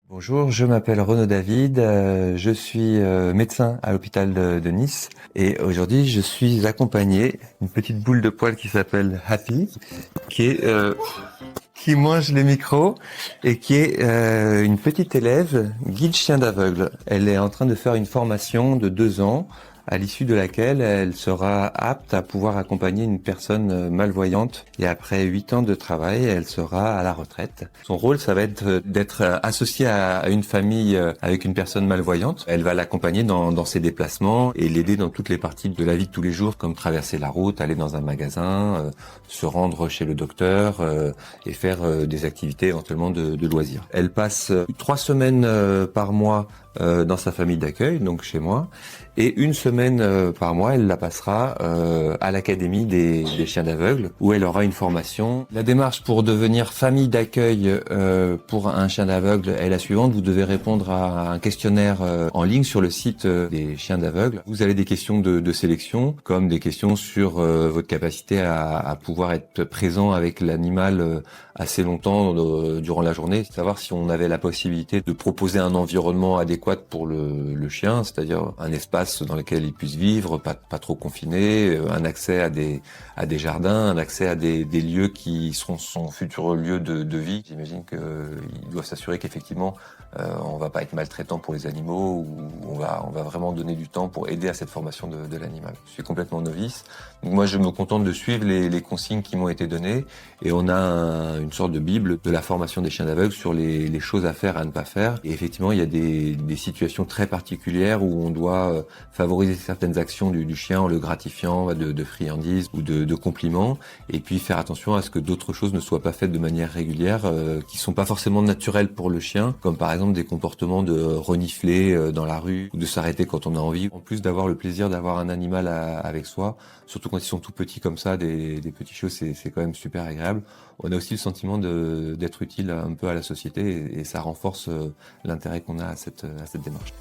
Bonjour, je m'appelle Renaud David, je suis médecin à l'hôpital de Nice et aujourd'hui je suis accompagné d'une petite boule de poil qui s'appelle Happy, qui est qui mange les micros et qui est une petite élève guide chien d'aveugle. Elle est en train de faire une formation de 2 ans à l'issue de laquelle elle sera apte à pouvoir accompagner une personne malvoyante et après 8 ans de travail, elle sera à la retraite. Son rôle, ça va être d'être associée à une famille avec une personne malvoyante. Elle va l'accompagner dans ses déplacements et l'aider dans toutes les parties de la vie de tous les jours, comme traverser la route, aller dans un magasin, se rendre chez le docteur et faire des activités éventuellement de loisirs. Elle passe 3 semaines par mois dans sa famille d'accueil, donc chez moi, et une semaine par mois, elle la passera à l'académie des chiens d'aveugles, où elle aura une formation. La démarche pour devenir famille d'accueil pour un chien d'aveugle est la suivante. Vous devez répondre à un questionnaire en ligne sur le site des chiens d'aveugles. Vous avez des questions de sélection, comme des questions sur votre capacité à pouvoir être présent avec l'animal assez longtemps durant la journée, savoir si on avait la possibilité de proposer un environnement adéquat pour le chien, c'est-à-dire un espace dans lequel il puisse vivre, pas trop confiné, un accès à des jardins, un accès à des lieux qui seront son futur lieu de vie. J'imagine qu'il doit s'assurer qu'effectivement on va pas être maltraitant pour les animaux, ou on va vraiment donner du temps pour aider à cette formation de l'animal. Je suis complètement novice, donc moi je me contente de suivre les consignes qui m'ont été données, et on a une sorte de bible de la formation des chiens d'aveugles sur les choses à faire, à ne pas faire. Et effectivement, il y a des situations très particulières où on doit favoriser certaines actions du chien en le gratifiant de friandises ou de compliments, et puis faire attention à ce que d'autres choses ne soient pas faites de manière régulière, qui sont pas forcément naturelles pour le chien, comme par exemple des comportements de renifler dans la rue ou de s'arrêter quand on a envie. En plus d'avoir le plaisir d'avoir un animal avec soi, surtout quand ils sont tout petits comme ça, des petits chiots, c'est quand même super agréable. On a aussi le sentiment d'être utile un peu à la société, et ça renforce l'intérêt qu'on a à cette démarche.